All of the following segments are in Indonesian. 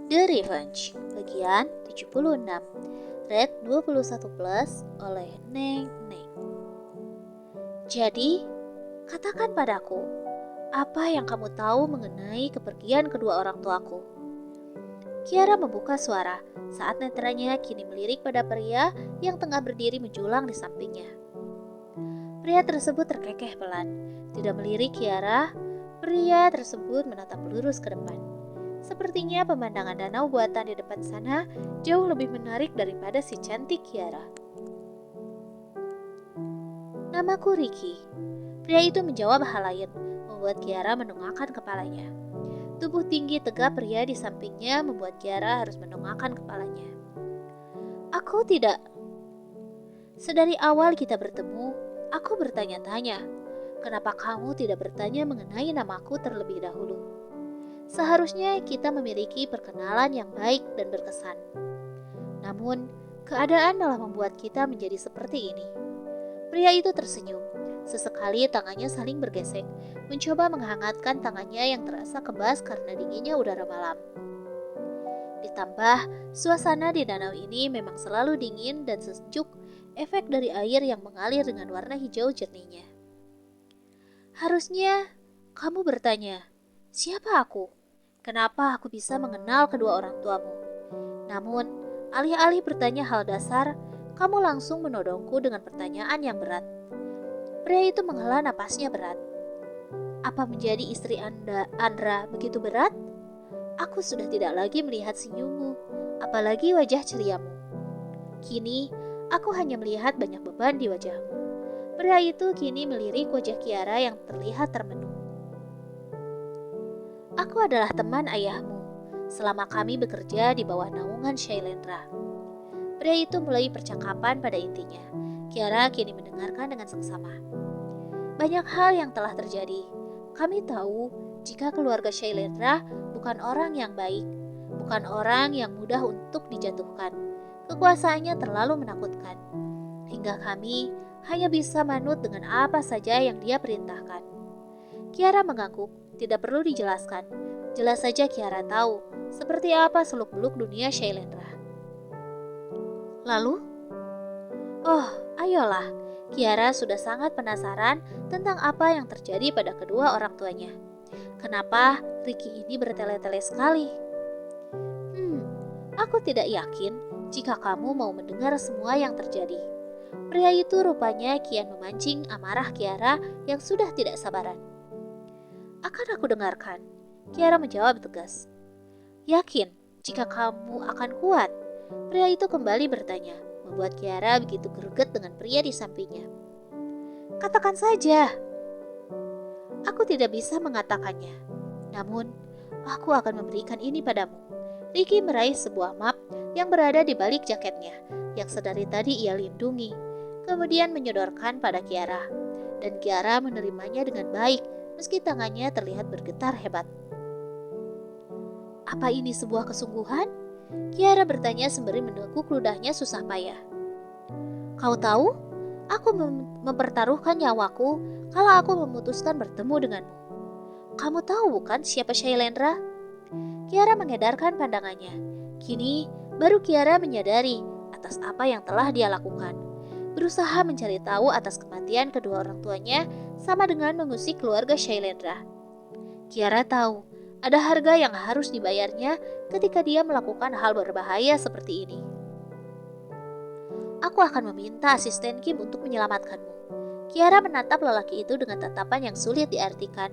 The Revenge, bagian 76, Red 21 plus oleh Neng Neng. Jadi, katakan padaku, apa yang kamu tahu mengenai kepergian kedua orang tuaku? Kiara membuka suara saat netranya kini melirik pada pria yang tengah berdiri menjulang di sampingnya. Pria tersebut terkekeh pelan, tidak melirik Kiara. Pria tersebut menatap lurus ke depan. Sepertinya pemandangan danau buatan di depan sana jauh lebih menarik daripada si cantik Kiara. Namaku Ricky. Pria itu menjawab hal lain, membuat Kiara mendongakkan kepalanya. Tubuh tinggi tegap pria di sampingnya membuat Kiara harus mendongakkan kepalanya. Aku tidak. Sedari awal kita bertemu, aku bertanya-tanya, kenapa kamu tidak bertanya mengenai namaku terlebih dahulu? Seharusnya kita memiliki perkenalan yang baik dan berkesan. Namun, keadaan malah membuat kita menjadi seperti ini. Pria itu tersenyum. Sesekali tangannya saling bergesek, mencoba menghangatkan tangannya yang terasa kebas karena dinginnya udara malam. Ditambah, suasana di danau ini memang selalu dingin dan sejuk, efek dari air yang mengalir dengan warna hijau jernihnya. Harusnya kamu bertanya, siapa aku? Kenapa aku bisa mengenal kedua orang tuamu? Namun, alih-alih bertanya hal dasar, kamu langsung menodongku dengan pertanyaan yang berat. Pria itu menghela napasnya berat. Apa menjadi istri Andra begitu berat? Aku sudah tidak lagi melihat senyummu, apalagi wajah ceriamu. Kini, aku hanya melihat banyak beban di wajahmu. Pria itu kini melirik wajah Kiara yang terlihat termenung. Aku adalah teman ayahmu, selama kami bekerja di bawah naungan Shailendra. Pria itu mulai percakapan pada intinya. Kiara kini mendengarkan dengan seksama. Banyak hal yang telah terjadi. Kami tahu jika keluarga Shailendra bukan orang yang baik, bukan orang yang mudah untuk dijatuhkan. Kekuasaannya terlalu menakutkan, hingga kami hanya bisa manut dengan apa saja yang dia perintahkan. Kiara mengangguk, tidak perlu dijelaskan. Jelas saja Kiara tahu seperti apa seluk-beluk dunia Shailendra. Lalu? Oh, ayolah. Kiara sudah sangat penasaran tentang apa yang terjadi pada kedua orang tuanya. Kenapa Ricky ini bertele-tele sekali? Aku tidak yakin jika kamu mau mendengar semua yang terjadi. Pria itu rupanya kian memancing amarah Kiara yang sudah tidak sabaran. Akan aku dengarkan, Kiara menjawab tegas. Yakin jika kamu akan kuat? Pria itu kembali bertanya, membuat Kiara begitu greget dengan pria di sampingnya. Katakan saja. Aku tidak bisa mengatakannya. Namun, aku akan memberikan ini padamu. Ricky meraih sebuah map yang berada di balik jaketnya, yang sedari tadi ia lindungi, kemudian menyodorkan pada Kiara. Dan Kiara menerimanya dengan baik, meski tangannya terlihat bergetar hebat. Apa ini sebuah kesungguhan? Kiara bertanya sembari meneguk ludahnya susah payah. Kau tahu, aku mempertaruhkan nyawaku kalau aku memutuskan bertemu denganmu. Kamu tahu bukan siapa Shailendra? Kiara mengedarkan pandangannya. Kini, baru Kiara menyadari atas apa yang telah dia lakukan. Berusaha mencari tahu atas kematian kedua orang tuanya sama dengan mengusik keluarga Shailendra. Kiara tahu ada harga yang harus dibayarnya ketika dia melakukan hal berbahaya seperti ini. Aku akan meminta asisten Kim untuk menyelamatkanmu. Kiara menatap lelaki itu dengan tatapan yang sulit diartikan.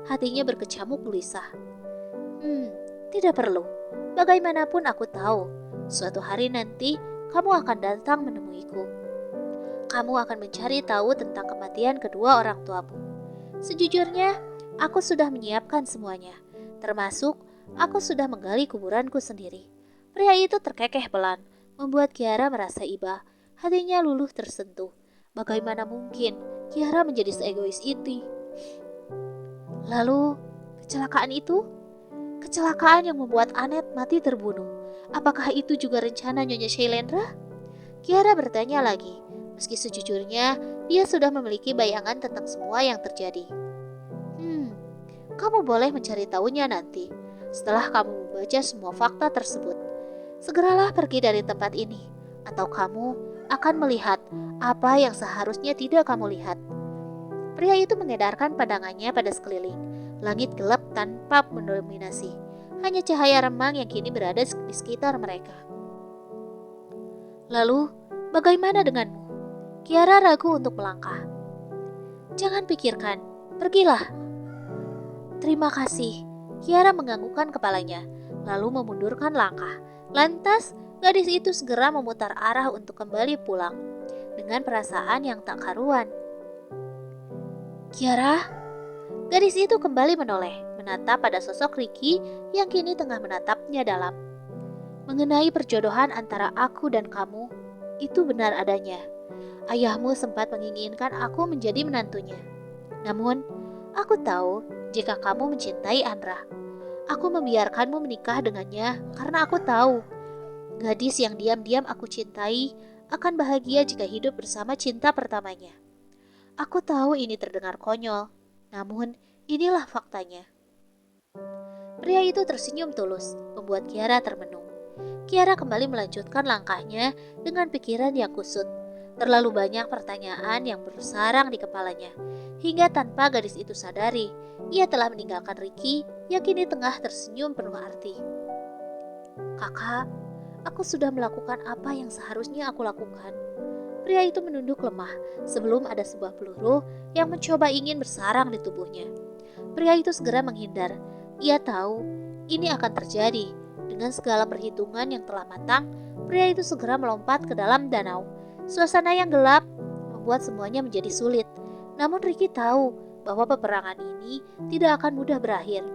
Hatinya berkecamuk gelisah. Tidak perlu. Bagaimanapun aku tahu, suatu hari nanti kamu akan datang menemuiku. Kamu akan mencari tahu tentang kematian kedua orang tuamu. Sejujurnya, aku sudah menyiapkan semuanya. Termasuk, aku sudah menggali kuburanku sendiri. Pria itu terkekeh pelan, membuat Kiara merasa iba. Hatinya luluh tersentuh. Bagaimana mungkin Kiara menjadi seegois itu? Lalu, kecelakaan itu? Kecelakaan yang membuat Anet mati terbunuh. Apakah itu juga rencana Nyonya Shailendra? Kiara bertanya lagi. Meski sejujurnya, dia sudah memiliki bayangan tentang semua yang terjadi. Kamu boleh mencari tahunya nanti. Setelah kamu membaca semua fakta tersebut. Segeralah pergi dari tempat ini, atau kamu akan melihat apa yang seharusnya tidak kamu lihat. Pria itu mengedarkan pandangannya pada sekeliling. Langit gelap tanpa mendominasi. Hanya cahaya remang yang kini berada di sekitar mereka. Lalu, bagaimana denganmu? Kiara ragu untuk melangkah. Jangan pikirkan, pergilah. Terima kasih. Kiara menganggukkan kepalanya, lalu memundurkan langkah. Lantas, gadis itu segera memutar arah untuk kembali pulang, dengan perasaan yang tak karuan. Kiara, gadis itu kembali menoleh, menatap pada sosok Ricky yang kini tengah menatapnya dalam. Mengenai perjodohan antara aku dan kamu, itu benar adanya. Ayahmu sempat menginginkan aku menjadi menantunya. Namun, aku tahu jika kamu mencintai Andra. Aku membiarkanmu menikah dengannya karena aku tahu gadis yang diam-diam aku cintai akan bahagia jika hidup bersama cinta pertamanya. Aku tahu ini terdengar konyol, namun inilah faktanya. Pria itu tersenyum tulus, membuat Kiara termenung. Kiara kembali melanjutkan langkahnya dengan pikiran yang kusut. Terlalu banyak pertanyaan yang bersarang di kepalanya, hingga tanpa gadis itu sadari, ia telah meninggalkan Ricky yang kini tengah tersenyum penuh arti. Kakak, aku sudah melakukan apa yang seharusnya aku lakukan. Pria itu menunduk lemah sebelum ada sebuah peluru yang mencoba ingin bersarang di tubuhnya. Pria itu segera menghindar. Ia tahu ini akan terjadi. Dengan segala perhitungan yang telah matang, pria itu segera melompat ke dalam danau. Suasana yang gelap membuat semuanya menjadi sulit. Namun Ricky tahu bahwa peperangan ini tidak akan mudah berakhir.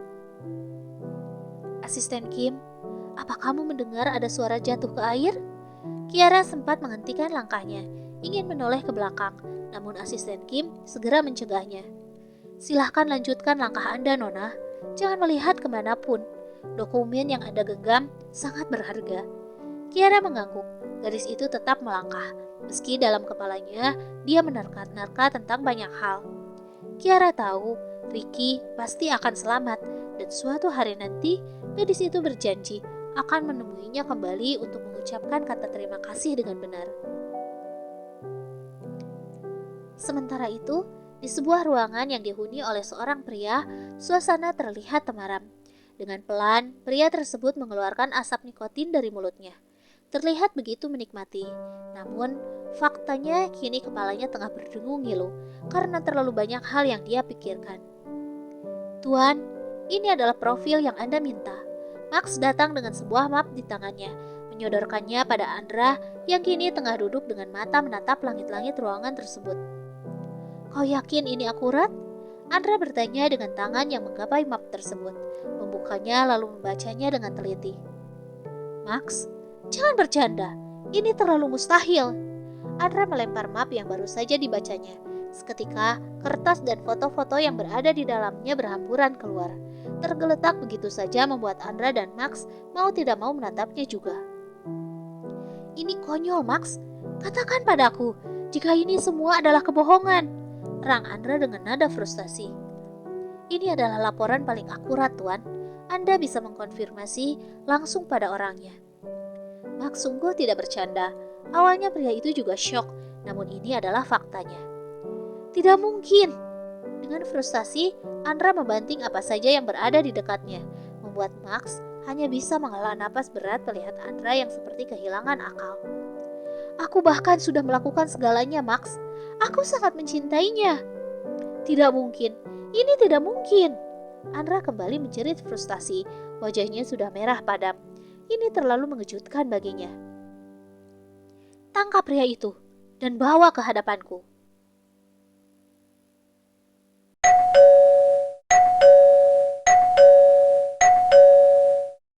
Asisten Kim, apa kamu mendengar ada suara jatuh ke air? Kiara sempat menghentikan langkahnya, ingin menoleh ke belakang, namun asisten Kim segera mencegahnya. Silahkan lanjutkan langkah Anda, Nona. Jangan melihat kemanapun. Dokumen yang Anda genggam sangat berharga. Kiara mengangguk. Gadis itu tetap melangkah, meski dalam kepalanya dia menerka-nerka tentang banyak hal. Kiara tahu Ricky pasti akan selamat, dan suatu hari nanti gadis itu berjanji akan menemuinya kembali untuk mengucapkan kata terima kasih dengan benar. Sementara itu, di sebuah ruangan yang dihuni oleh seorang pria, suasana terlihat temaram. Dengan pelan, pria tersebut mengeluarkan asap nikotin dari mulutnya. Terlihat begitu menikmati. Namun, faktanya kini kepalanya tengah berdengung ngilu karena terlalu banyak hal yang dia pikirkan. Tuan, ini adalah profil yang Anda minta. Max datang dengan sebuah map di tangannya, menyodorkannya pada Andra yang kini tengah duduk dengan mata menatap langit-langit ruangan tersebut. Kau yakin ini akurat? Andra bertanya dengan tangan yang menggapai map tersebut, membukanya lalu membacanya dengan teliti. Max, jangan bercanda, ini terlalu mustahil. Andra melempar map yang baru saja dibacanya. Seketika, kertas dan foto-foto yang berada di dalamnya berhamburan keluar. Tergeletak begitu saja membuat Andra dan Max mau tidak mau menatapnya juga. Ini konyol, Max. Katakan padaku, jika ini semua adalah kebohongan. Terang Andra dengan nada frustasi. Ini adalah laporan paling akurat, Tuan. Anda bisa mengkonfirmasi langsung pada orangnya. Max sungguh tidak bercanda. Awalnya pria itu juga syok, namun ini adalah faktanya. Tidak mungkin. Dengan frustasi, Andra membanting apa saja yang berada di dekatnya, membuat Max hanya bisa menghela napas berat melihat Andra yang seperti kehilangan akal. Aku bahkan sudah melakukan segalanya, Max. Aku sangat mencintainya. Tidak mungkin. Ini tidak mungkin. Andra kembali menjerit frustasi. Wajahnya sudah merah padam. Ini terlalu mengejutkan baginya. Tangkap pria itu dan bawa ke hadapanku.